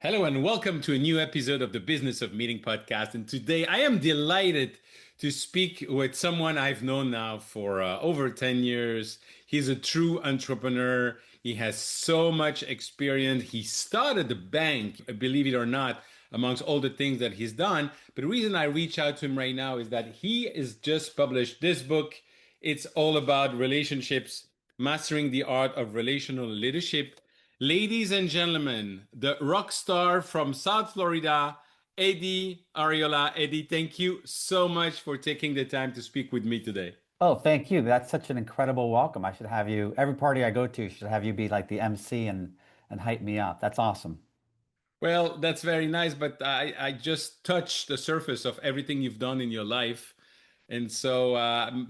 Hello and welcome to a new episode of the Business of Meeting podcast. And today I am delighted to speak with someone I've known now for over 10 years. He's a true entrepreneur. He has so much experience. He started a bank, believe it or not, amongst all the things that he's done. But the reason I reach out to him right now is that he has just published this book. It's all about relationships, mastering the art of relational leadership. Ladies and gentlemen, the rock star from South Florida, Eddy Arriola. Eddy, thank you so much for taking the time to speak with me today. Oh, thank you. That's such an incredible welcome. I should have you, every party I go to should have you be like the MC and hype me up. That's awesome. Well, that's very nice, but I just touched the surface of everything you've done in your life. And so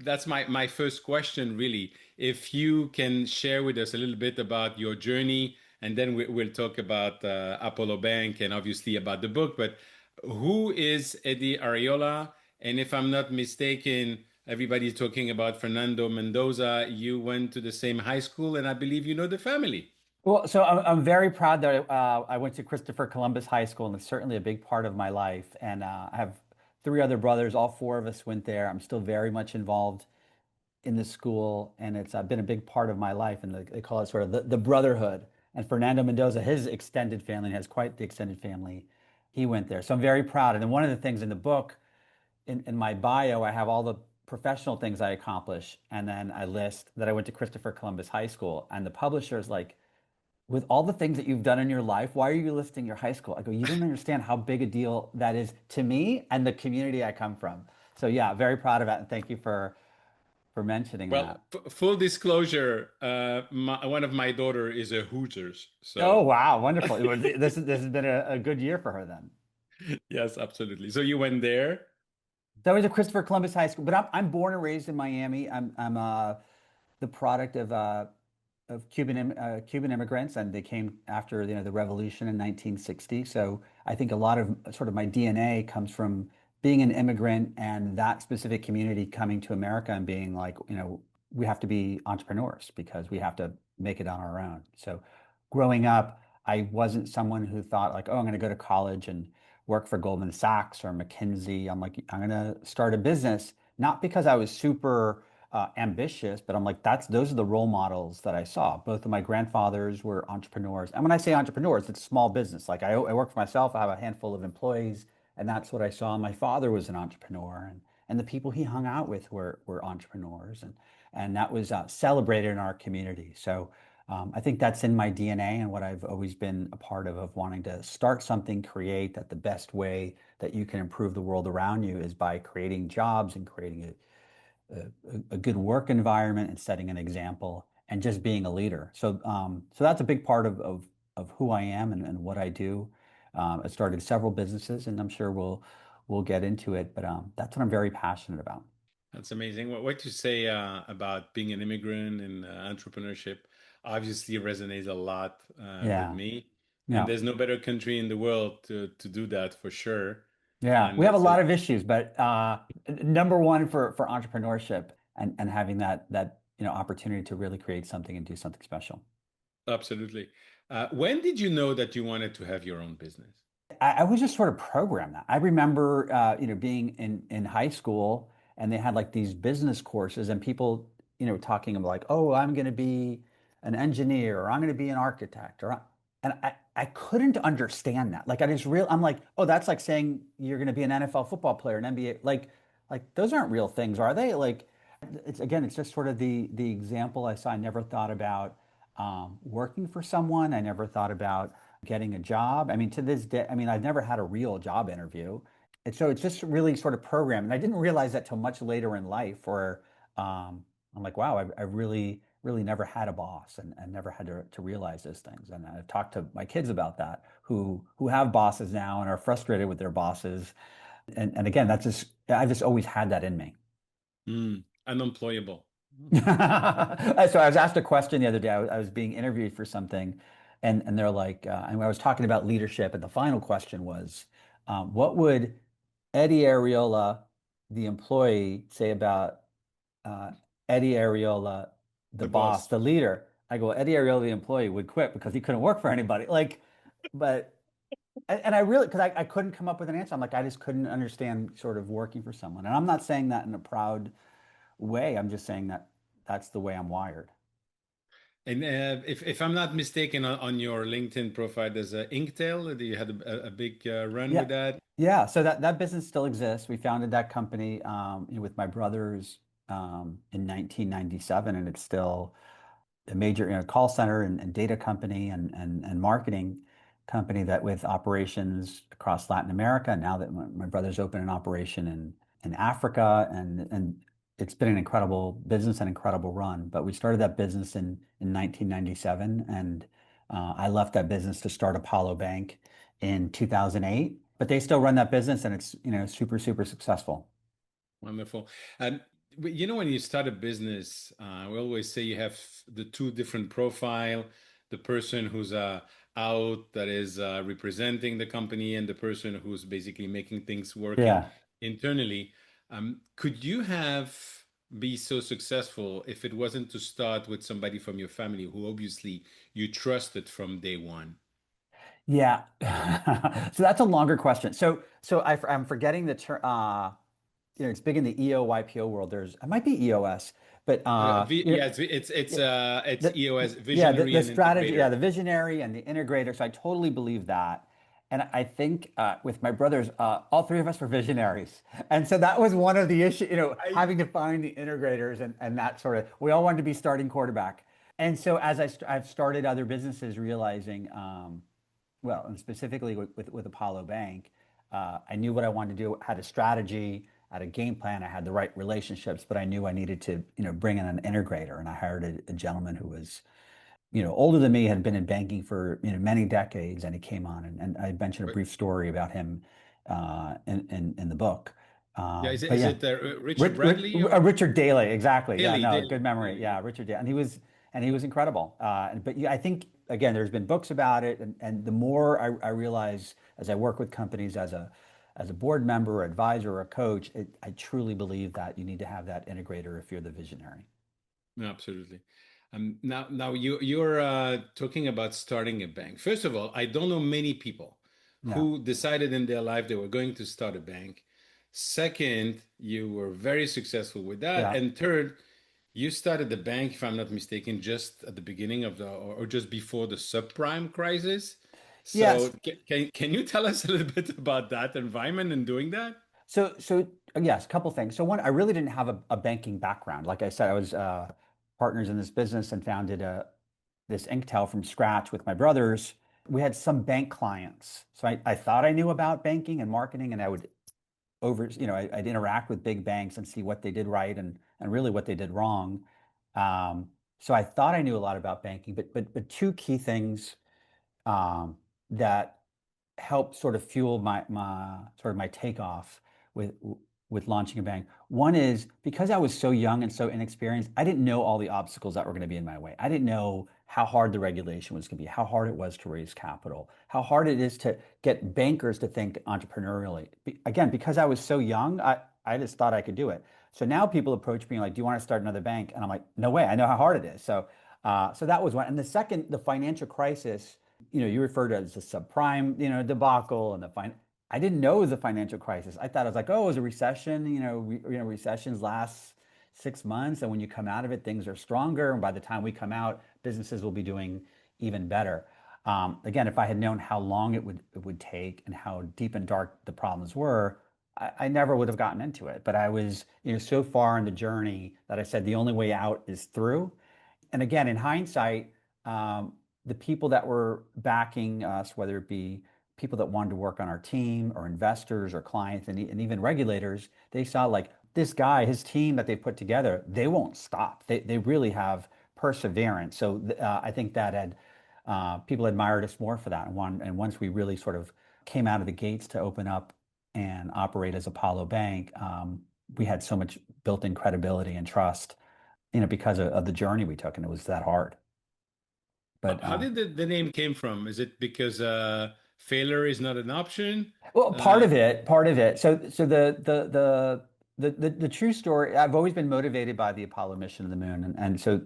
that's my first question, really. If you can share with us a little bit about your journey, and then we'll talk about Apollo Bank and obviously about the book. But who is Eddy Arriola? And if I'm not mistaken, everybody's talking about Fernando Mendoza. You went to the same high school, and I believe you know the family. Well, so I'm very proud that I went to Christopher Columbus High School, and it's certainly a big part of my life. And I have three other brothers. All four of us went there. I'm still very much involved in the school, and it's been a big part of my life. And they call it sort of the brotherhood. And Fernando Mendoza, his extended family, has quite the extended family. He went there. So I'm very proud. And then one of the things in the book, in my bio, I have all the professional things I accomplish, and then I list that I went to Christopher Columbus High School. And the publisher is like, with all the things that you've done in your life, why are you listing your high school? I go, you don't understand how big a deal that is to me and the community I come from. So yeah, very proud of that, and thank you for mentioning that. Well, full disclosure, one of my daughter is a Hooters. Oh So wow, wonderful. This has been a good year for her then. yes, absolutely. So you went there. That was at Christopher Columbus High School, but I'm born and raised in Miami. I'm the product of Cuban immigrants, and they came after the revolution in 1960. So I think a lot of sort of my DNA comes from being an immigrant and that specific community coming to America and being like, we have to be entrepreneurs because we have to make it on our own. So growing up, I wasn't someone who thought like, oh, I'm going to go to college and work for Goldman Sachs or McKinsey. I'm like, I'm going to start a business, not because I was super ambitious, but I'm like, those are the role models that I saw. Both of my grandfathers were entrepreneurs. And when I say entrepreneurs, it's small business. Like I work for myself, I have a handful of employees, and that's what I saw. My father was an entrepreneur, and the people he hung out with were entrepreneurs, and that was celebrated in our community. So I think that's in my DNA and what I've always been a part of wanting to start something, create that the best way that you can improve the world around you is by creating jobs and creating a good work environment and setting an example and just being a leader. So that's a big part of who I am and what I do. I started several businesses, and I'm sure we'll get into it, but that's what I'm very passionate about. That's amazing. What you say about being an immigrant and entrepreneurship obviously resonates a lot with Yeah, me. And yeah, there's no better country in the world to do that for sure. yeah. And We have a it's lot of issues, but number one for entrepreneurship and having that opportunity to really create something and do something special. absolutely. When did you know that you wanted to have your own business? I was just sort of programmed that. I remember, being in high school, and they had like these business courses, and people, talking about like, oh, I'm going to be an engineer, or I'm going to be an architect, and I couldn't understand that. Like, I'm like, oh, that's like saying you're going to be an NFL football player, an NBA, like those aren't real things, are they? Like, it's just sort of the example I saw. I never thought about working for someone. I never thought about getting a job. I mean, to this day, I mean, I've never had a real job interview. And so it's just really sort of programmed. And I didn't realize that till much later in life where I'm like, wow, I really never had a boss and never had to realize those things. And I've talked to my kids about that who have bosses now and are frustrated with their bosses. And again, I've just always had that in me. Unemployable. So I was asked a question the other day. I was being interviewed for something, and they're like, and I was talking about leadership, and the final question was, what would Eddy Arriola, the employee, say about uh, Eddy Arriola, the The boss, boss. the leader? I go, Eddy Arriola, the employee, would quit because he couldn't work for anybody. Like, but And I really, because I couldn't come up with an answer. I'm like, I just couldn't understand sort of working for someone. And I'm not saying that in a proud way. I'm just saying that that's the way I'm wired. And if I'm not mistaken, on your LinkedIn profile, there's a Inktail. You had a big run Yeah. with that. Yeah. So that business still exists. We founded that company with my brothers in 1997, and it's still a major, call center and data company and marketing company that with operations across Latin America. Now that my brothers open an operation in Africa, and it's been an incredible business and incredible run. But we started that business in 1997, and I left that business to start Apollo Bank in 2008. But they still run that business, and it's super super successful. Wonderful. And when you start a business, we always say you have the two different profile, the person who's out that is representing the company and the person who's basically making things working Yeah. internally. Could you have be so successful if it wasn't to start with somebody from your family who obviously you trusted from day one? Yeah. So that's a longer question. I'm forgetting the term. It's big in the EO/YPO world. It might be EOS, but Yeah, it's the EOS, yeah visionary the and strategy, integrator. yeah, the visionary and the integrator. So I totally believe that. And I think with my brothers, all three of us were visionaries, and so that was one of the issues. I Having to find the integrators and that sort of. We all wanted to be starting quarterback, and so I've started other businesses, realizing. Well, and specifically with Apollo Bank, I knew what I wanted to do, had a strategy, had a game plan, I had the right relationships, but I knew I needed to, bring in an integrator. And I hired a gentleman who was, older than me, had been in banking for, many decades, and he came on, and I mentioned a brief story about him in the book. Yeah, is it But is yeah, it Richard Bradley or Richard Daly, exactly. Yeah, Daly? no, good Daly, memory. Daly. Yeah, Richard Daly, and he was incredible. But yeah, I think again, there's been books about it, and the more I realize as I work with companies as a board member, or advisor, or a coach, I truly believe that you need to have that integrator if you're the visionary. No, absolutely. Now you're talking about starting a bank. First of all, I don't know many people No. who decided in their life they were going to start a bank. Second, you were very successful with that. Yeah. And third, you started the bank, if I'm not mistaken, just at the beginning of or just before the subprime crisis. So Yes. can you tell us a little bit about that environment and doing that? So yes, a couple things. So one, I really didn't have a banking background. Like I said, I was partners in this business and founded this Inktel from scratch with my brothers. We had some bank clients. So I thought I knew about banking and marketing, and I would I'd interact with big banks and see what they did right and really what they did wrong. So I thought I knew a lot about banking, but two key things that helped sort of fuel my takeoff with with launching a bank. One is because I was so young and so inexperienced, I didn't know all the obstacles that were going to be in my way. I didn't know how hard the regulation was going to be, how hard it was to raise capital, how hard it is to get bankers to think entrepreneurially. Again, because I was so young, I just thought I could do it. So now people approach me like, "Do you want to start another bank?" And I'm like, "No way! I know how hard it is." So that was one. And the second, the financial crisis, you referred to it as the subprime, debacle and I didn't know it was a financial crisis. I thought it was like, oh, it was a recession. Recessions last 6 months, and when you come out of it, things are stronger. And by the time we come out, businesses will be doing even better. Again, if I had known how long it would take and how deep and dark the problems were, I never would have gotten into it. But I was, so far in the journey that I said the only way out is through. And again, in hindsight, the people that were backing us, whether it be people that wanted to work on our team or investors or clients and even regulators, they saw like this guy, his team that they put together, they won't stop. They really have perseverance. So I think that had people admired us more for that. And once we really sort of came out of the gates to open up and operate as Apollo Bank, we had so much built-in credibility and trust, because of the journey we took, and it was that hard. But How did the name came from? Is it because failure is not an option? well, part Uh, of it, part of it. So the true story, I've always been motivated by the Apollo mission to the moon, and so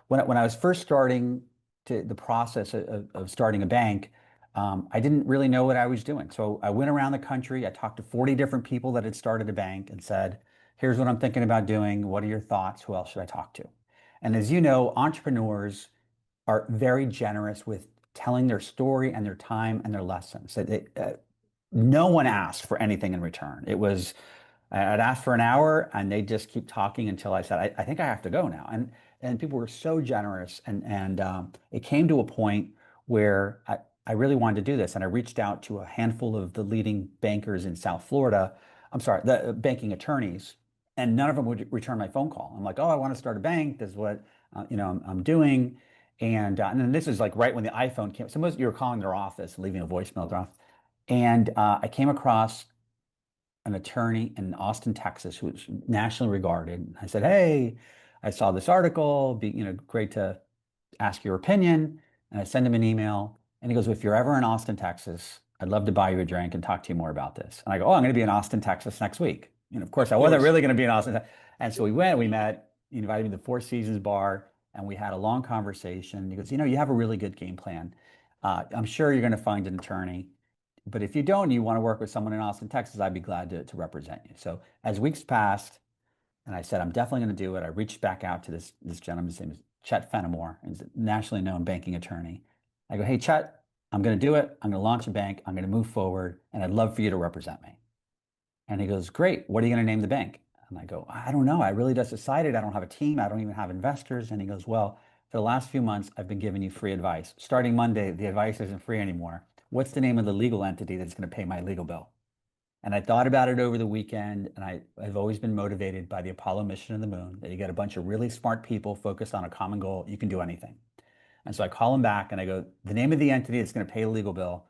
when I was first starting the process of starting a bank, I didn't really know what I was doing. So I went around the country. I talked to 40 different people that had started a bank and said, here's what I'm thinking about doing. What are your thoughts? Who else should I talk to? And as you know, entrepreneurs are very generous with telling their story and their time and their lessons. No one asked for anything in return. I'd ask for an hour and they'd just keep talking until I said, I think I have to go now. And people were so generous. And it came to a point where I really wanted to do this. And I reached out to a handful of the leading bankers in South Florida. I'm sorry, the banking attorneys, and none of them would return my phone call. I'm like, oh, I want to start a bank. This is what I'm doing. And then this is like right when the iPhone came. So most you were calling their office, leaving a voicemail at their office. And I came across an attorney in Austin, Texas, who was nationally regarded. I said, "Hey, I saw this article. Great to ask your opinion." And I send him an email, and he goes, "If you're ever in Austin, Texas, I'd love to buy you a drink and talk to you more about this." And I go, "Oh, I'm going to be in Austin, Texas next week." Of course, I Of wasn't course. really going to be in Austin. And so we met. He invited me to the Four Seasons bar, and we had a long conversation. He goes, "You have a really good game plan. I'm sure you're going to find an attorney. But if you don't, you want to work with someone in Austin, Texas, I'd be glad to represent you." So as weeks passed, and I said, I'm definitely going to do it, I reached back out to this gentleman's name is Chet Fenimore. He's a nationally known banking attorney. I go, "Hey, Chet, I'm going to do it. I'm going to launch a bank. I'm going to move forward, and I'd love for you to represent me." And he goes, "Great. What are you going to name the bank?" And I go, "I don't know. I really just decided. I don't have a team. I don't even have investors." And he goes, "Well, for the last few months, I've been giving you free advice. Starting Monday, the advice isn't free anymore. What's the name of the legal entity that's going to pay my legal bill?" And I thought about it over the weekend, and I've always been motivated by the Apollo mission to the moon, that you get a bunch of really smart people focused on a common goal, you can do anything. And so I call him back and I go, "The name of the entity that's going to pay the legal bill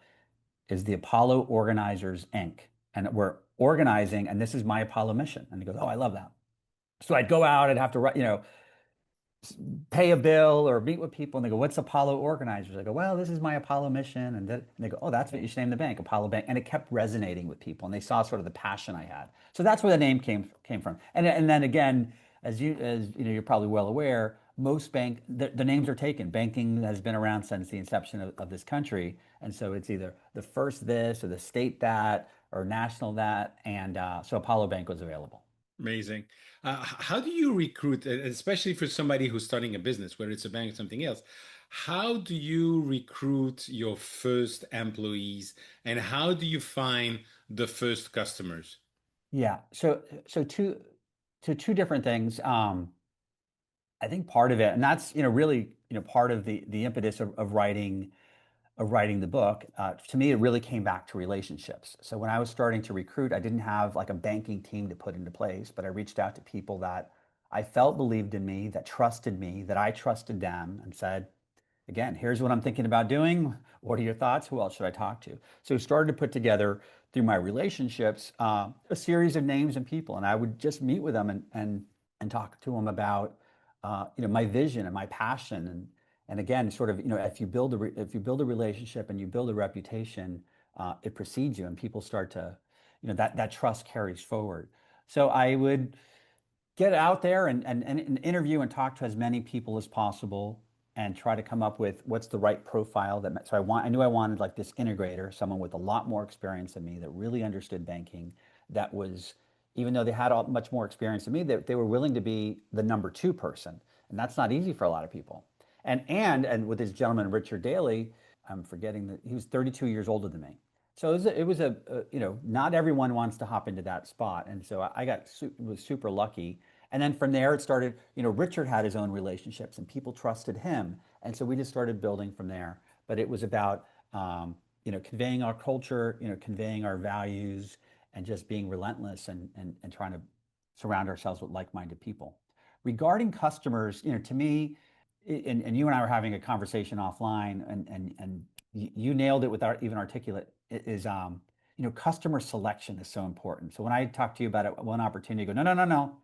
is the Apollo Organizers, Inc. And we're organizing, and this is my Apollo mission." And he goes, "Oh, I love that." So I'd go out, I'd have to write, pay a bill or meet with people, and they go, "What's Apollo Organizers?" I go, "Well, this is my Apollo mission." And they go, "Oh, that's what you should name the bank, Apollo Bank." And it kept resonating with people, and they saw sort of the passion I had. So that's where the name came from. And then again, you're probably well aware, most the names are taken. Banking has been around since the inception of this country, and so it's either the first this or the state that or national that, and so Apollo Bank was available. Amazing. How do you recruit, especially for somebody who's starting a business, whether it's a bank or something else? How do you recruit your first employees, and how do you find the first customers? Yeah. So two different things. I think part of it, and that's really part of the impetus of writing the book. To me, it really came back to relationships. So when I was starting to recruit, I didn't have like a banking team to put into place, but I reached out to people that I felt believed in me, that I trusted them, and said, again, here's what I'm thinking about doing. What are your thoughts? Who else should I talk to? So I started to put together through my relationships a series of names and people, and I would just meet with them and talk to them about my vision and my passion. And again, sort of if you build a relationship and you build a reputation, it precedes you, and people start to that trust carries forward. So I would get out there and interview and talk to as many people as possible and try to come up with what's the right profile I knew I wanted like this integrator, someone with a lot more experience than me that really understood banking, that was, even though they had much more experience than me, that they were willing to be the number two person. And that's not easy for a lot of people. And with this gentleman, Richard Daly, I'm forgetting that he was 32 years older than me. So not everyone wants to hop into that spot. And so was super lucky. And then from there, it started, Richard had his own relationships and people trusted him. And so we just started building from there. But it was about, conveying our culture, conveying our values, and just being relentless and trying to surround ourselves with like-minded people. Regarding customers, to me, and you and I were having a conversation offline, and you nailed it without even articulate, is customer selection is so important. So when I talk to you about it, one opportunity, you go, no, no, no, no,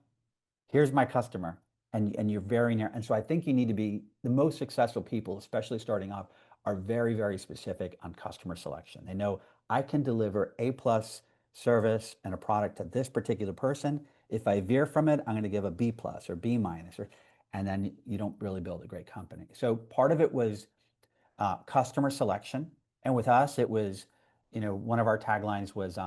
here's my customer, and you're very near. And so I think you need to be, the most successful people, especially starting off, are very, very specific on customer selection. They know, I can deliver A plus service and a product to this particular person. If I veer from it, I'm going to give a B plus or B minus, and then you don't really build a great company. So part of it was customer selection. And with us, it was, one of our taglines was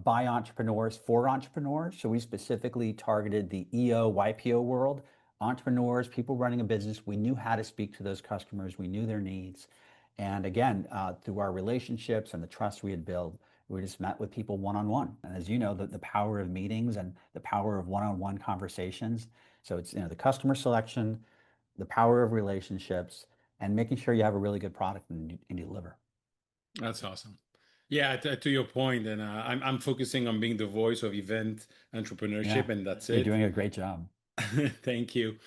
by entrepreneurs for entrepreneurs. So we specifically targeted the EO, YPO world, entrepreneurs, people running a business. We knew how to speak to those customers. We knew their needs. And again, through our relationships and the trust we had built, we just met with people one-on-one. And as you know, the power of meetings and the power of one-on-one conversations. So it's, the customer selection, the power of relationships, and making sure you have a really good product and you deliver. That's awesome. Yeah, to your point, and I'm focusing on being the voice of event Yeah, entrepreneurship, and that's you're it. doing a great job. Thank you.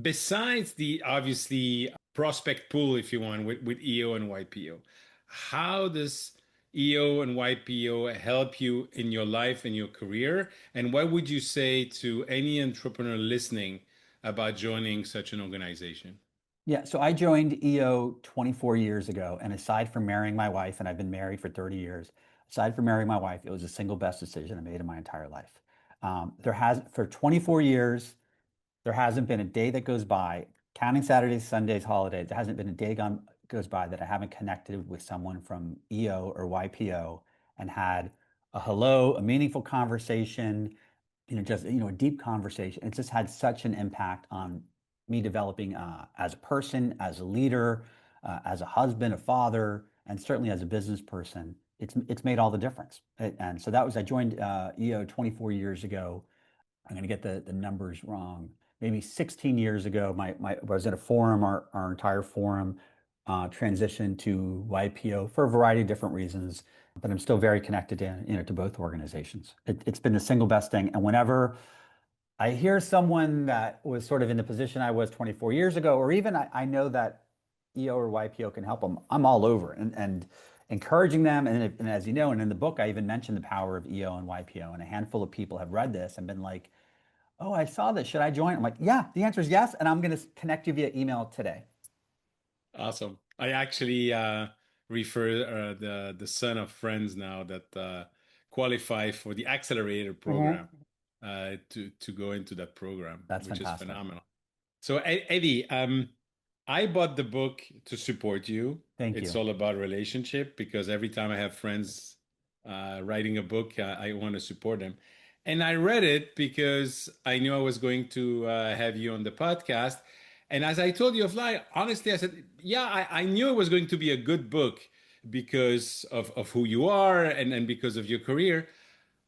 Besides the obviously prospect pool, if you want, with EO and YPO, how does EO and YPO help you in your life and your career? And what would you say to any entrepreneur listening about joining such an organization? Yeah, so I joined EO 24 years ago, and aside from marrying my wife, and I've been married for 30 years, aside from marrying my wife, it was the single best decision I made in my entire life. For 24 years, there hasn't been a day that goes by, counting Saturdays, Sundays, holidays, there hasn't been a day goes by that I haven't connected with someone from EO or YPO and had a hello, a meaningful conversation, just a deep conversation. It's just had such an impact on me developing as a person, as a leader, as a husband, a father, and certainly as a business person. It's made all the difference. And so I joined EO 24 years ago. I'm going to get the numbers wrong. Maybe 16 years ago, I was at a forum, our entire forum transitioned to YPO for a variety of different reasons, but I'm still very connected to both organizations. It's been the single best thing. And whenever I hear someone that was sort of in the position I was 24 years ago, or even I know that EO or YPO can help them, I'm all over and encouraging them. And as you know, and in the book, I even mentioned the power of EO and YPO, and a handful of people have read this and been like, oh, I saw this. Should I join? I'm like, yeah, the answer is yes. And I'm going to connect you via email today. Awesome. I actually refer the son of friends now that qualify for the accelerator program Mhm. to go into that program, That's which is fantastic. phenomenal. So Eddie, I bought the book to support you. Thank It's you. all about relationship because every time I have friends writing a book, I want to support them. And I read it because I knew I was going to have you on the podcast. And as I told you offline, honestly, I said, yeah, I knew it was going to be a good book because of who you are and because of your career.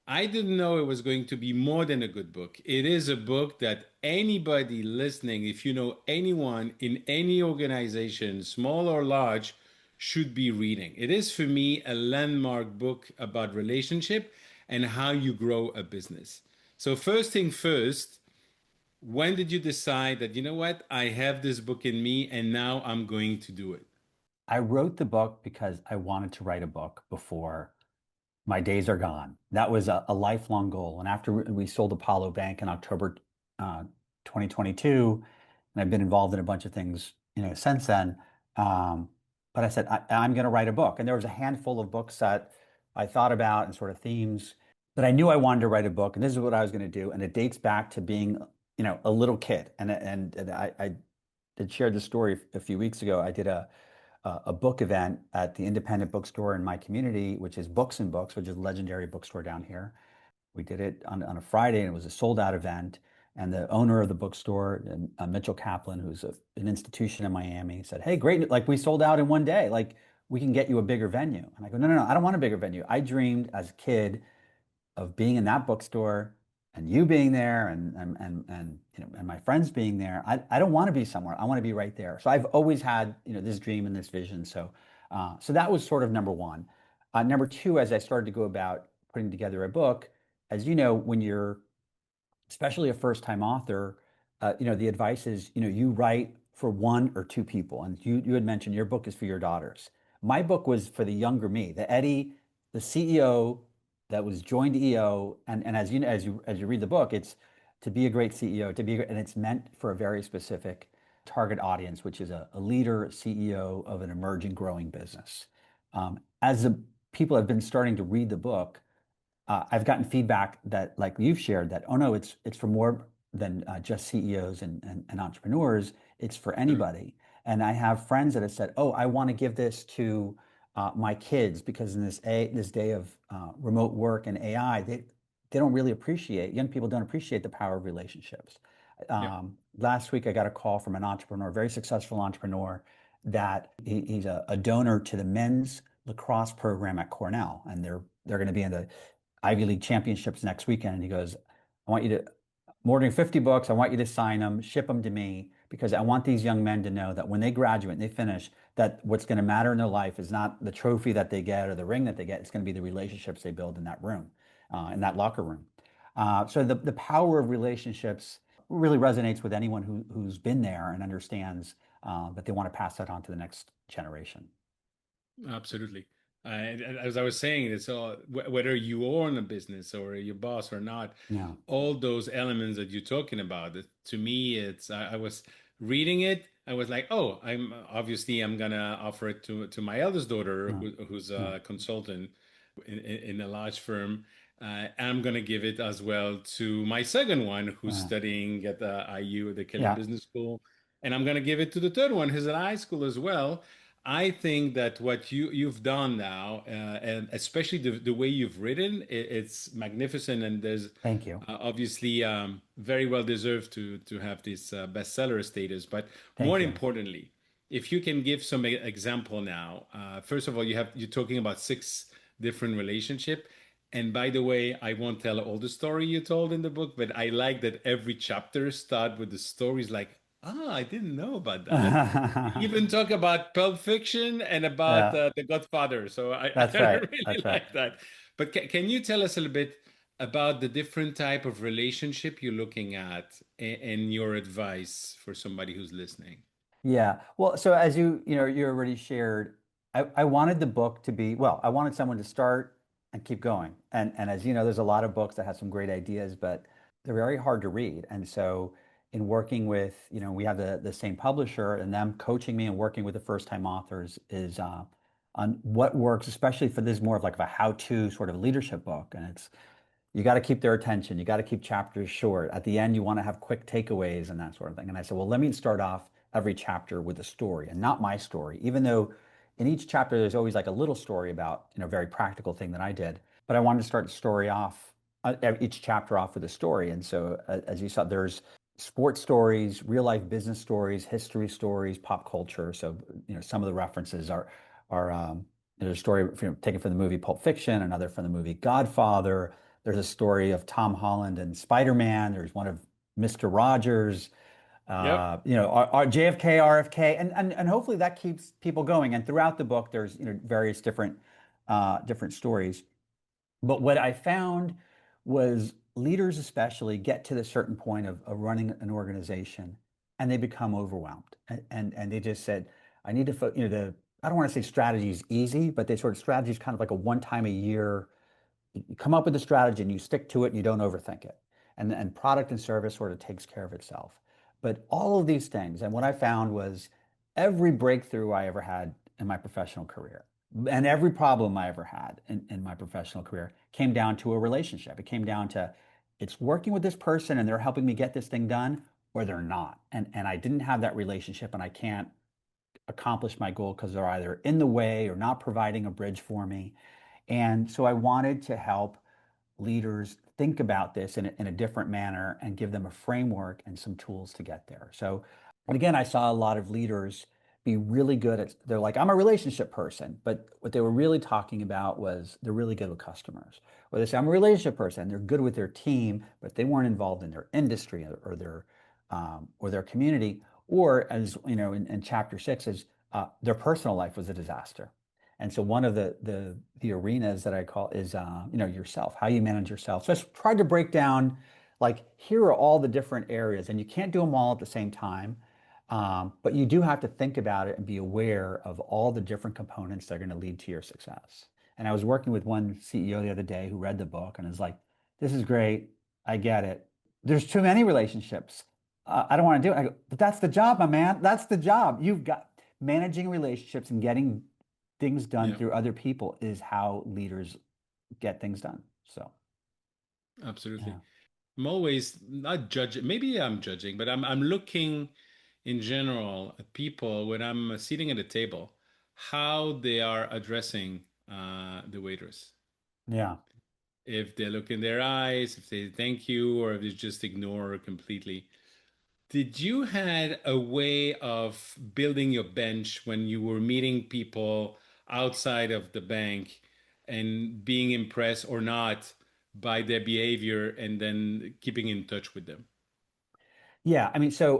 I didn't know it was going to be more than a good book. It is a book that anybody listening, if you know anyone in any organization, small or large, should be reading. It is for me a landmark book about relationship and how you grow a business. So first thing first, when did you decide that, you know what, I have this book in me and now I'm going to do it? I wrote the book because I wanted to write a book before my days are gone. That was a lifelong goal. And after we sold Apollo Bank in October 2022, and I've been involved in a bunch of things, since then. Um, but I said, I'm going to write a book. And there was a handful of books that I thought about and sort of themes that I knew I wanted to write a book. And this is what I was going to do. And it dates back to being, a little kid. And I did share this story a few weeks ago. I did a book event at the independent bookstore in my community, which is Books and Books, which is a legendary bookstore down here. We did it on a Friday, and it was a sold out event. And the owner of the bookstore, Mitchell Kaplan, who's an institution in Miami, said, "Hey, great! Like we sold out in one day. Like we can get you a bigger venue." And I go, "No, no, no! I don't want a bigger venue. I dreamed as a kid of being in that bookstore and you being there and my friends being there. I don't want to be somewhere. I want to be right there. So I've always had this dream and this vision. So that was sort of number one. Number two, as I started to go about putting together a book, as you know, when you're especially a first-time author, the advice is, you write for one or two people. And you had mentioned your book is for your daughters. My book was for the younger me, the Eddie, the CEO that was joined EO. And as you know, as you read the book, it's to be a great CEO, and it's meant for a very specific target audience, which is a leader, a CEO of an emerging, growing business. As the people have been starting to read the book, I've gotten feedback that, like you've shared, that, oh no, it's for more than just CEOs and entrepreneurs. It's for Sure. anybody. And I have friends that have said, "Oh, I want to give this to my kids because in this day of remote work and AI, they don't really appreciate young people don't appreciate the power of relationships." Yeah. Last week, I got a call from an entrepreneur, very successful entrepreneur, that he's a donor to the men's lacrosse program at Cornell, and they're going to be in the Ivy League championships next weekend. And he goes, "I want you to I'm ordering 50 books. I want you to sign them, ship them to me, because I want these young men to know that when they graduate and they finish, that what's going to matter in their life is not the trophy that they get or the ring that they get. It's going to be the relationships they build in that room, in that locker room." So the power of relationships really resonates with anyone who's been there and understands that they want to pass that on to the next generation. Absolutely. And as I was saying, it's all whether you own a business or your boss or not, Yeah. all those elements that you're talking about. To me, I was reading it. I was like, oh, I'm gonna offer it to my eldest daughter, Yeah. who's Yeah. a consultant in a large firm. I'm gonna give it as well to my second one, who's Yeah. studying at the IU, the Keller Yeah. Business School, and I'm gonna give it to the third one, who's at high school as well. I think that what you've done now, and especially the way you've written, it's magnificent, and there's Thank you. obviously very well deserved to have this bestseller status. But more Thank you. importantly, if you can give some example now, first of all, you're talking about six different relationship. And by the way, I won't tell all the story you told in the book, but I like that every chapter start with the stories like, ah, I didn't know about that. And you even talk about Pulp Fiction and about Yeah, The Godfather. So that's I right. really That's right. like that. But can you tell us a little bit about the different type of relationship you're looking at and your advice for somebody who's listening? Yeah. Well, so as you already shared, I wanted the book to be, well, I wanted someone to start and keep going. And as you know, there's a lot of books that have some great ideas, but they're very hard to read. And so in working with, we have the same publisher, and them coaching me and working with the first time authors is on what works, especially for this more of like a how-to sort of leadership book. And it's you got to keep their attention. You got to keep chapters short. At the end, you want to have quick takeaways and that sort of thing. And I said, well, let me start off every chapter with a story and not my story, even though in each chapter there's always like a little story about, a very practical thing that I did. But I wanted to start the story off, each chapter off with a story. And so, as you saw, there's sports stories, real life business stories, history stories, pop culture. So, some of the references are there's a story taken from the movie Pulp Fiction, another from the movie Godfather. There's a story of Tom Holland and Spider-Man. There's one of Mr. Rogers, Yep. our JFK, RFK, and hopefully that keeps people going. And throughout the book, there's various different stories. But what I found was leaders especially get to the certain point of running an organization and they become overwhelmed. And they just said, I need to, I don't want to say strategy is easy, but they sort of strategy is kind of like a one time a year. You come up with a strategy and you stick to it and you don't overthink it. And product and service sort of takes care of itself. But all of these things, and what I found was every breakthrough I ever had in my professional career and every problem I ever had in my professional career came down to a relationship. It came down to it's working with this person and they're helping me get this thing done, or they're not. And I didn't have that relationship and I can't accomplish my goal because they're either in the way or not providing a bridge for me. And so I wanted to help leaders think about this in a different manner and give them a framework and some tools to get there. So, and again, I saw a lot of leaders be really good at, they're like, I'm a relationship person, but what they were really talking about was they're really good with customers. Or they say, I'm a relationship person, they're good with their team, but they weren't involved in their industry or their community. Or as you know, in chapter 6 is their personal life was a disaster. And so one of the arenas that I call is yourself, how you manage yourself. So I tried to break down like here are all the different areas, and you can't do them all at the same time, but you do have to think about it and be aware of all the different components that are going to lead to your success. And I was working with one CEO the other day who read the book and is like, "This is great, I get it. There's too many relationships. I don't want to do it." I go, "But that's the job, my man. That's the job. You've got managing relationships and getting things done Yeah. through other people is how leaders get things done." So, Absolutely. yeah. I'm always not judging. Maybe I'm judging, but I'm looking in general, people, when I'm sitting at a table, how they are addressing the waitress. Yeah. If they look in their eyes, if they thank you, or if they just ignore completely. Did you had a way of building your bench when you were meeting people outside of the bank and being impressed or not by their behavior and then keeping in touch with them? Yeah. I mean, so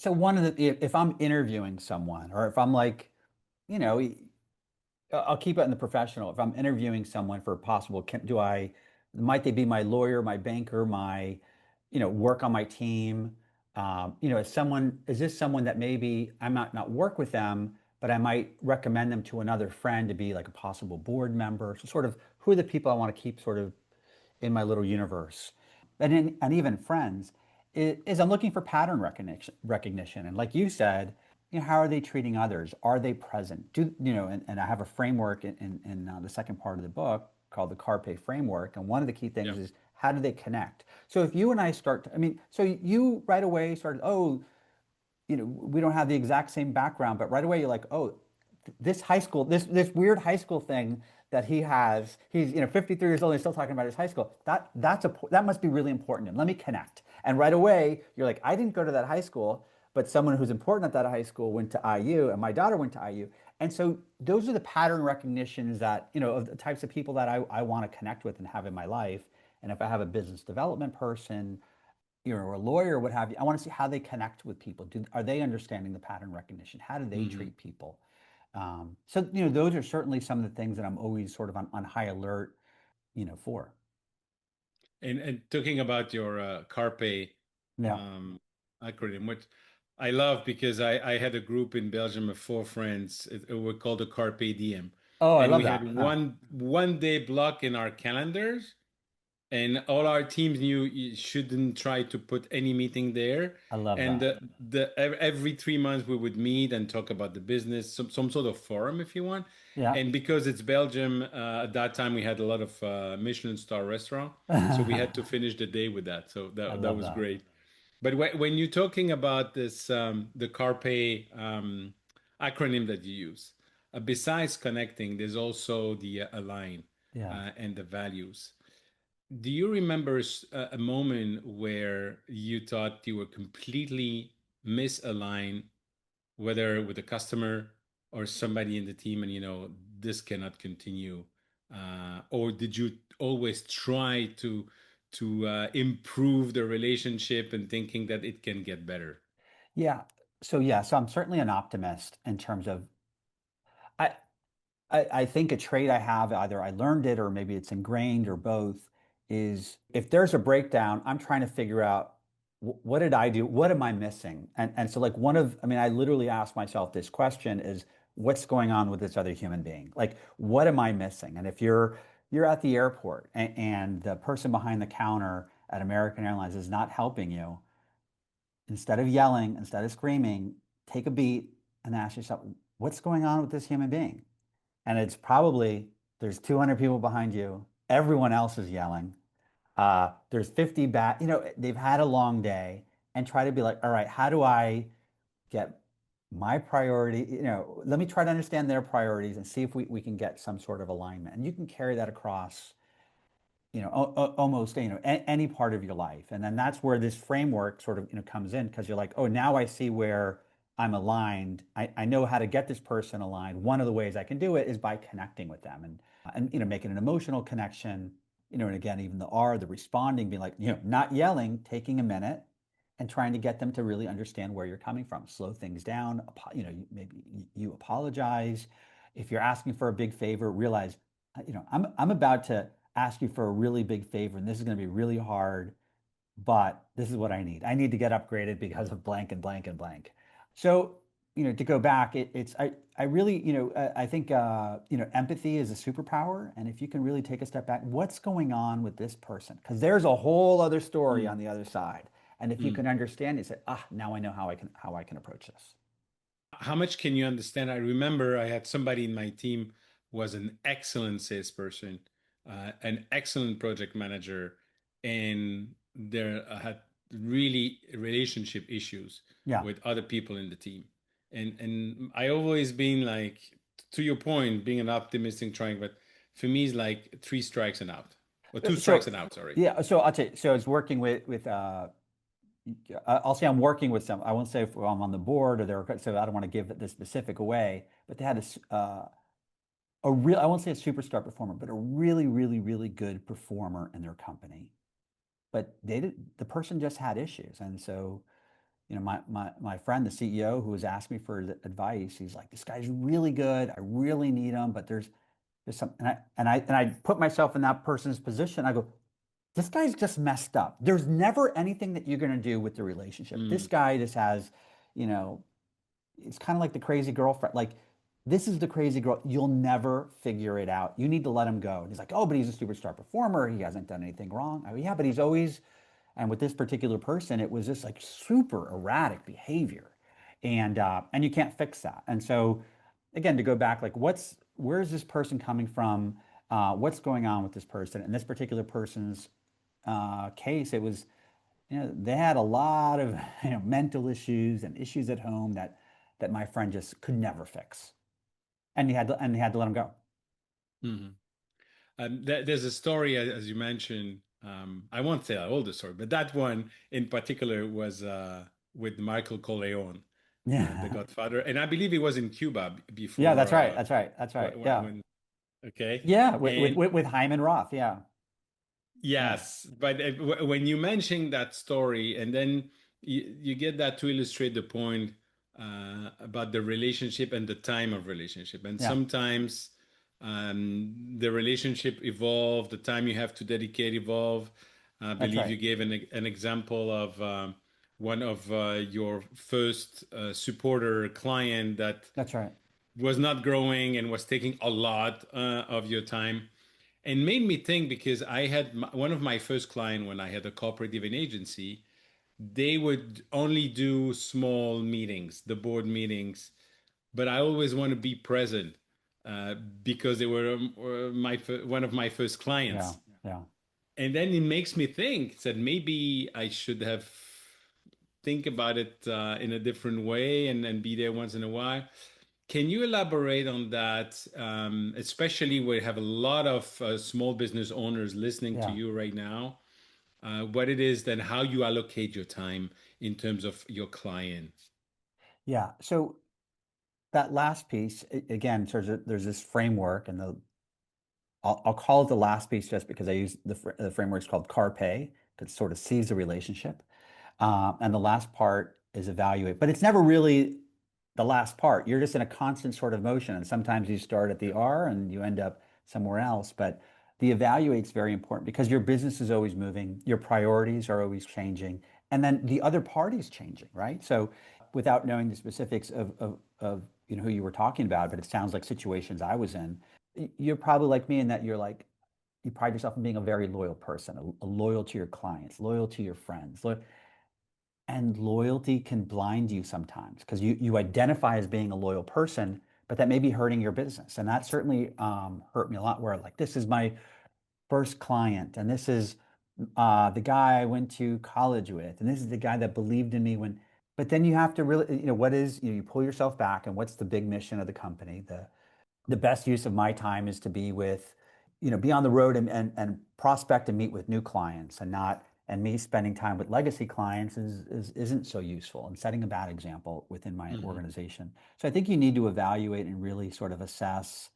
one of the if I'm interviewing someone or if I'm like, you know, I'll keep it in the professional. If I'm interviewing someone for possible, might they be my lawyer, my banker, work on my team? Is this someone that maybe I might not work with them, but I might recommend them to another friend to be like a possible board member? So sort of who are the people I want to keep sort of in my little universe, and even friends, is I'm looking for pattern recognition. And like you said, how are they treating others? Are they present? And I have a framework in the second part of the book called the Carpe framework. And one of the key Yeah. things is how do they connect? So if you and I so you right away started, oh, we don't have the exact same background, but right away you're like, oh, this high school, this weird high school thing that he has, he's 53 years old and he's still talking about his high school. That must be really important to him. Let me connect. And right away you're like, I didn't go to that high school, but someone who's important at that high school went to IU, and my daughter went to IU. And so those are the pattern recognitions that of the types of people that I want to connect with and have in my life. And if I have a business development person, or a lawyer, what have you, I want to see how they connect with people. Are they understanding the pattern recognition? How do they Hmm. treat people? So those are certainly some of the things that I'm always sort of on high alert, for. And talking about your Carpe Yeah. um, acronym, which I love because I had a group in Belgium of four friends. It were called the Carpe Diem, Oh, I and love we had that. Huh. one day block in our calendars, and all our teams knew you shouldn't try to put any meeting there. I love And that. every 3 months we would meet and talk about the business, some sort of forum if you want. Yeah. And because it's Belgium, at that time we had a lot of Michelin star restaurant, so we had to I finish the day with that. So that love was that. great. But when you're talking about this, the Carpe acronym that you use, besides connecting, there's also the align Yeah. and the values. Do you remember a moment where you thought you were completely misaligned, whether with a customer or somebody in the team, and this cannot continue? Or did you always try to improve the relationship and thinking that it can get better? Yeah. So I'm certainly an optimist in terms of I, I think a trait I have, either I learned it or maybe it's ingrained or both, is if there's a breakdown, I'm trying to figure out what did I do? What am I missing? And so like I literally ask myself this question is what's going on with this other human being? Like, what am I missing? And if you're at the airport and the person behind the counter at American Airlines is not helping you, instead of yelling, instead of screaming, take a beat and ask yourself, what's going on with this human being? And it's probably there's 200 people behind you. Everyone else is yelling. There's 50 they've had a long day, and try to be like, all right, how do I get my priority? Let me try to understand their priorities and see if we can get some sort of alignment. And you can carry that across almost any part of your life. And then that's where this framework sort of comes in, because you're like, oh, now I see where I'm aligned. I know how to get this person aligned. One of the ways I can do it is by connecting with them and making an emotional connection. And again, even the responding, being like, not yelling, taking a minute and trying to get them to really understand where you're coming from. Slow things down. Maybe you apologize. If you're asking for a big favor, realize, I'm about to ask you for a really big favor, and this is going to be really hard, but this is what I need. I need to get upgraded because of blank and blank and blank. So, to go back, I really, I think, empathy is a superpower. And if you can really take a step back, what's going on with this person? Because there's a whole other story Mm, on the other side. And if you mm. can understand, you say, now I know how I can approach this. How much can you understand? I remember I had somebody in my team was an excellent salesperson, an excellent project manager, and there I had really relationship issues Yeah. with other people in the team. And I always been like, to your point, being an optimistic trying, but for me it's like three strikes and out. Or two strikes So and out, sorry. yeah, so I'll tell you, so it's working with I'll say I'm working with some. I won't say if I'm on the board or they're so I don't want to give the specific away, but they had a real, I won't say a superstar performer, but a really, really, really good performer in their company. But the person just had issues. And so, my friend, the CEO who was asking me for advice, he's like, this guy's really good. I really need him, but there's some, and I put myself in that person's position. I go, this guy's just messed up. There's never anything that you're going to do with the relationship. This Mm, guy just has, you know, it's kind of like the crazy girlfriend. Like, this is the crazy girl. You'll never figure it out. You need to let him go. And he's like, oh, but he's a superstar performer. He hasn't done anything wrong. I go, yeah, but he's always, and with this particular person, it was just like super erratic behavior. And you can't fix that. And so again, to go back, like where is this person coming from? What's going on with this person? In this particular person's case, it was, they had a lot of mental issues and issues at home that my friend just could never fix, and he had to let him go. mhm. There's a story, as you mentioned. I won't say all the story, but that one in particular was with Michael Corleone, the Yeah, Godfather, and I believe he was in Cuba yeah, before. that's right, that's right, that's right. Yeah, When okay, yeah, and with Hyman Roth. Yeah, yeah, yes, but when you mention that story, and then you get that to illustrate the point about the relationship and the time of relationship, and yeah, sometimes the relationship evolve, the time you have to dedicate evolve. I that's believe right, you gave an example of one of your first supporter client that that's right. was not growing and was taking a lot of your time and made me think because I had one of my first client when I had a cooperative and agency, they would only do small meetings, the board meetings, but I always want to be present uh, because they were one of my first Yeah, clients. yeah, And then it makes me think that maybe I should have think about it in a different way and be there once in a while. Can you elaborate on that, especially where you have a lot of small business owners listening to yeah, you right now? What it is, then how you allocate your time in terms of your client? yeah. So that last piece again, so there's this framework, and I'll call it the last piece just because I use the framework's called CARPE, because it sort of sees the relationship. And the last part is evaluate, but it's never really the last part. You're just in a constant sort of motion. And sometimes you start at the R and you end up somewhere else. But the evaluate's very important because your business is always moving, your priorities are always changing, and then the other party's changing, right? So without knowing the specifics of who you were talking about, but it sounds like situations I was in, you're probably like me in that you're like, you pride yourself in being a very loyal person, loyal to your clients, loyal to your friends. And loyalty can blind you sometimes because you identify as being a loyal person, but that may be hurting your business. And that certainly hurt me a lot. Where like this is my first client, and this is the guy I went to college with, and this is the guy that believed in me when. But then you have to really, what is, you pull yourself back, and what's the big mission of the company? The best use of my time is to be with, be on the road and prospect and meet with new clients, and not, and me spending time with legacy clients isn't so useful, and setting a bad example within my Hmm. organization. So I think you need to evaluate and really sort of assess,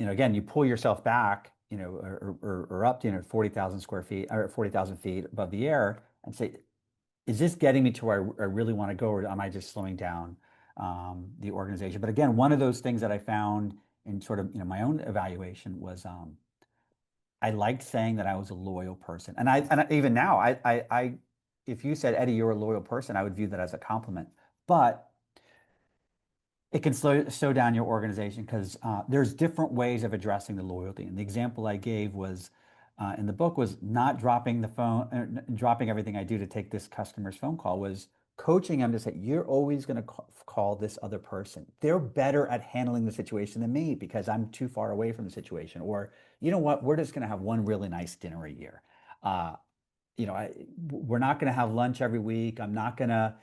again, you pull yourself back, or up to, 40,000 square feet or 40,000 feet above the air, and say, is this getting me to where I really want to go, or am I just slowing down the organization? But again, one of those things that I found in sort of my own evaluation was I liked saying that I was a loyal person, even now if you said, Eddie, you're a loyal person, I would view that as a compliment. But it can slow down your organization because there's different ways of addressing the loyalty. And the example I gave was in the book was not dropping the phone, dropping everything I do to take this customer's phone call, was coaching them to say, you're always going to call this other person. They're better at handling the situation than me because I'm too far away from the situation. Or, you know what, we're just going to have one really nice dinner a year. Uh, we're not going to have lunch every week. I'm not going to,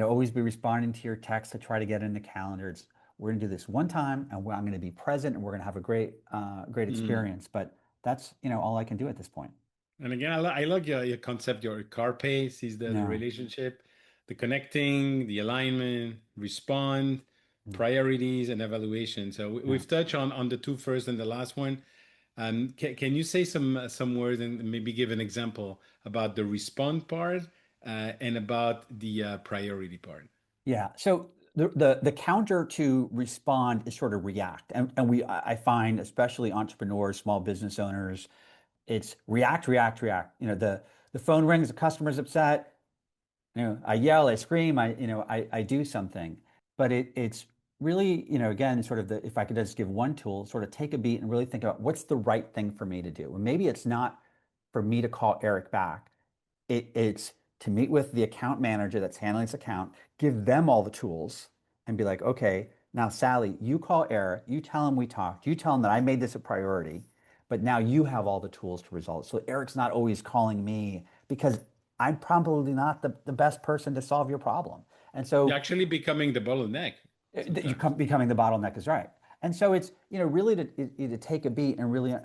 always be responding to your text to try to get in the calendar. We're going to do this one time, and I'm going to be present, and we're going to have a great Mm. experience. But that's, all I can do at this point. And again, I like your concept, your car pace is the No. relationship, the connecting, the alignment, respond, Mm. priorities, and evaluation. So Yeah. we've touched on the two first and the last one. Can you say some words and maybe give an example about the respond part and about the priority part? Yeah. So the counter to respond is sort of react. And I find, especially entrepreneurs, small business owners, it's react, react, react. The phone rings, the customer's upset. I yell, I scream, I do something. But it's really, again, sort of if I could just give one tool, sort of take a beat and really think about what's the right thing for me to do. And maybe it's not for me to call Eric back. It's to meet with the account manager that's handling this account, give them all the tools and be like, okay, now Sally, you call Eric, you tell him we talked, you tell him that I made this a priority, but now you have all the tools to resolve it. So Eric's not always calling me because I'm probably not the best person to solve your problem. And You're so actually becoming the bottleneck you sometimes. come becoming the bottleneck is right. And so it's, really to take a beat and really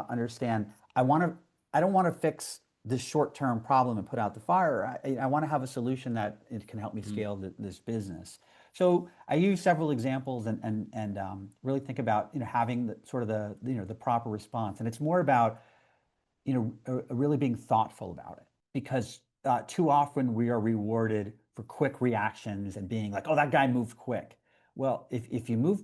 understand, I don't want to fix this short-term problem and put out the fire. I want to have a solution that it can help me Mm. scale this business. So I use several examples and really think about, having the sort of the proper response. And it's more about, really being thoughtful about it because too often we are rewarded for quick reactions and being like, oh, that guy moved quick. Well, if you move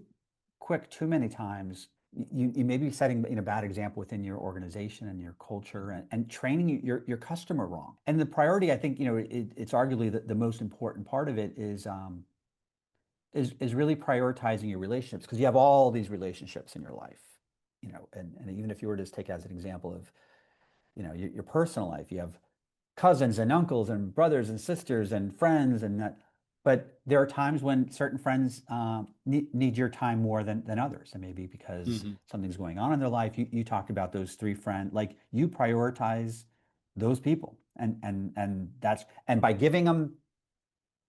quick too many times, you may be setting a bad example within your organization and your culture and training your customer wrong. And the priority, I think, it's arguably the most important part of it is really prioritizing your relationships because you have all these relationships in your life, and even if you were to just take as an example of your personal life. You have cousins and uncles and brothers and sisters and friends and that. But there are times when certain friends need your time more than others, and maybe because Mhm. something's going on in their life. You talked about those three friends, like you prioritize those people, and by giving them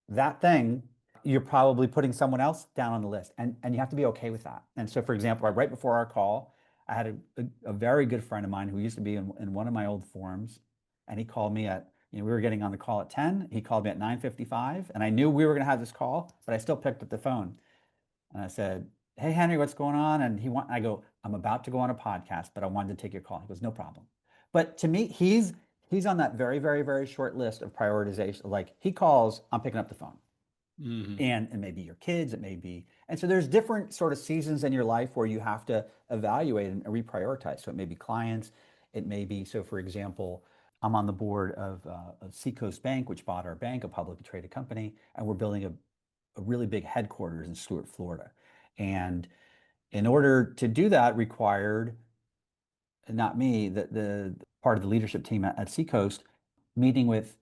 that thing, you're probably putting someone else down on the list. And you have to be okay with that. And so, for example, right before our call, I had a very good friend of mine who used to be in one of my old forums. And he called me we were getting on the call at 10. He called me at 9:55. And I knew we were going to have this call, but I still picked up the phone. And I said, hey, Henry, what's going on? And I go, I'm about to go on a podcast, but I wanted to take your call. He goes, no problem. But to me, he's on that very, very, very short list of prioritization. Like he calls, I'm picking up the phone Mhm. and it may be your kids, it may be, and so there's different sort of seasons in your life where you have to evaluate and reprioritize. So it may be clients, it may be, so for example, I'm on the board of Seacoast Bank, which bought our bank, a publicly traded company, and we're building a really big headquarters in Stuart, Florida. And in order to do that required, not me, the part of the leadership team at Seacoast, meeting with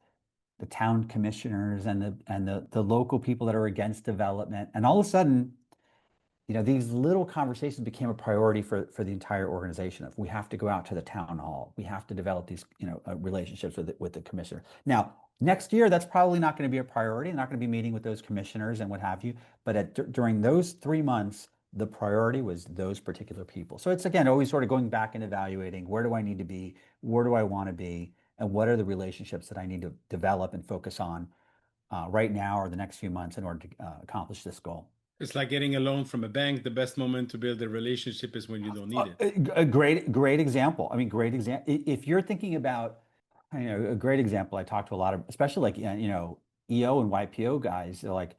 the town commissioners and the local people that are against development. And all of a sudden, these little conversations became a priority for the entire organization. Of we have to go out to the town hall, we have to develop these relationships with the commissioner. Now, next year, that's probably not going to be a priority. Not going to be meeting with those commissioners and what have you. But during those 3 months, the priority was those particular people. So it's again always sort of going back and evaluating where do I need to be, where do I want to be, and what are the relationships that I need to develop and focus on right now or the next few months in order to accomplish this goal. It's like getting a loan from a bank. The best moment to build a relationship is when you don't need it. A great example. I mean, great example. If you're thinking about, a great example, I talk to a lot of, especially like, EO and YPO guys. They're like,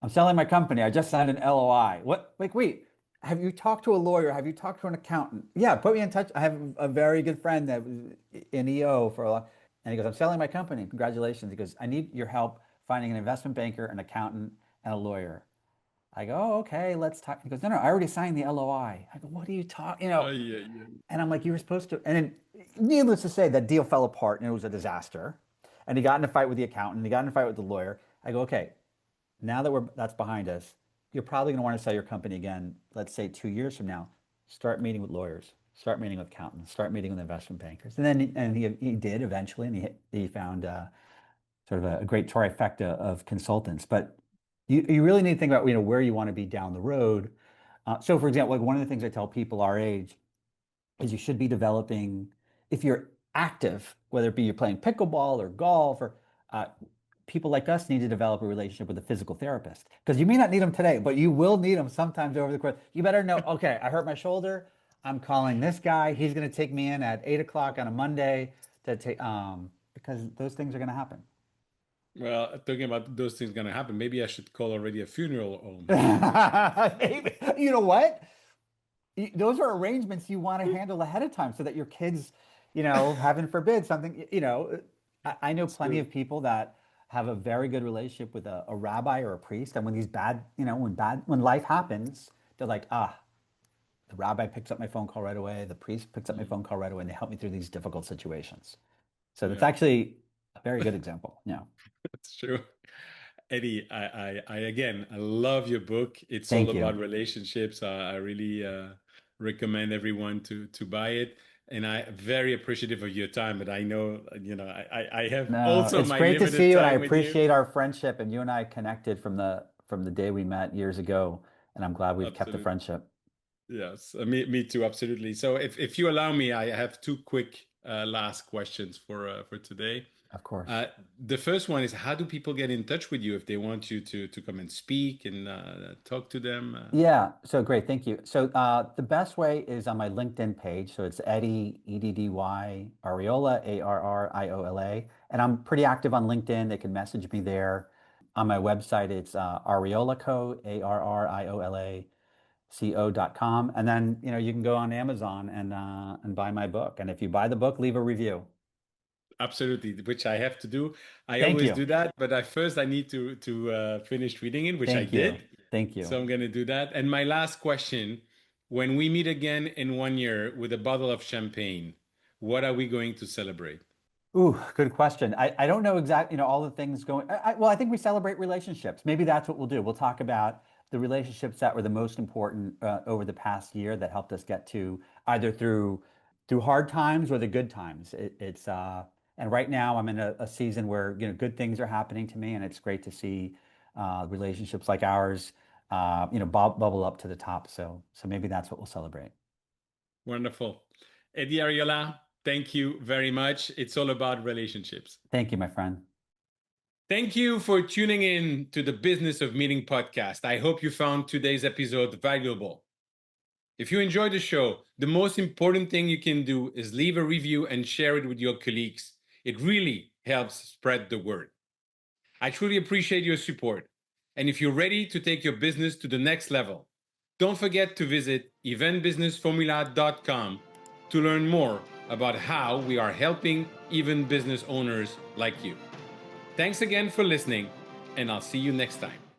I'm selling my company. I just signed an LOI. What? Like, wait, have you talked to a lawyer? Have you talked to an accountant? Yeah, put me in touch. I have a very good friend that was in EO for a lot. And he goes, I'm selling my company. Congratulations. He goes, I need your help finding an investment banker, an accountant, and a lawyer. I go, oh, okay, let's talk. He goes, no, no, I already signed the LOI. I go, what are you talking? Oh, yeah, yeah. And I'm like, you were supposed to. And then, needless to say, that deal fell apart and it was a disaster. And he got in a fight with the accountant. He got in a fight with the lawyer. I go, okay, now that that's behind us, you're probably going to want to sell your company again. Let's say 2 years from now. Start meeting with lawyers. start meeting with accountants, start meeting with investment bankers. And then he did eventually, and he found sort of a great trifecta of consultants. But you really need to think about where you want to be down the road. So for example, like one of the things I tell people our age is you should be developing, if you're active, whether it be you're playing pickleball or golf, or uh, people like us need to develop a relationship with a physical therapist, because you may not need them today, but you will need them sometimes over the course. You better know, okay, I hurt my shoulder. I'm calling this guy. He's going to take me in at 8 o'clock on a Monday to take, because those things are going to happen. Well, talking about those things going to happen, maybe I should call already a funeral home. Maybe. You know what? Those are arrangements you want to handle ahead of time so that your kids, heaven forbid something, I know That's plenty true. of people that have a very good relationship with a rabbi or a priest. And when these bad, when life happens, they're like, the rabbi picks up my phone call right away. The priest picks up my phone call right away, and they help me through these difficult situations. So that's Yeah, actually a very good example. Yeah. that's true. Eddie, I love your book. It's all Thank about you. relationships. I really recommend everyone to buy it. And I'm very appreciative of your time, but I know, I have No, also it's my great to see limited you, and I time with you. appreciate our friendship. And you and I connected from the day we met years ago, and I'm glad we've kept the Absolutely. friendship. Yes, me too, absolutely. So if you allow me, I have two quick last questions for today. Of course. Uh, the first one is, how do people get in touch with you if they want you to come and speak and talk to them? Yeah, so great, thank you. So the best way is on my LinkedIn page. So it's Eddy, Eddy Arriola, Arriola, and I'm pretty active on LinkedIn. They can message me there. On my website, it's Arriolaco, Arriolaco.com, and then you can go on Amazon and buy my book. And if you buy the book, leave a review. Absolutely, which I have to do. I Thank always you, do that, but I need to finish reading it, which I thank you, did. thank So you. I'm going to do that. And my last question, when we meet again in 1 year with a bottle of champagne, what are we going to celebrate? Ooh, good question. I don't know exactly, all the things going. Well, I think we celebrate relationships. Maybe that's what we'll do. We'll talk about the relationships that were the most important over the past year that helped us get to either through hard times or the good times. And right now I'm in a season where good things are happening to me, and it's great to see relationships like ours, bubble up to the top. So maybe that's what we'll celebrate. Wonderful. Eddy Arriola, thank you very much. It's all about relationships. Thank you, my friend. Thank you for tuning in to the Business of Meeting podcast. I hope you found today's episode valuable. If you enjoyed the show, the most important thing you can do is leave a review and share it with your colleagues. It really helps spread the word. I truly appreciate your support. And if you're ready to take your business to the next level, don't forget to visit eventbusinessformula.com to learn more about how we are helping even business owners like you. Thanks again for listening, and I'll see you next time.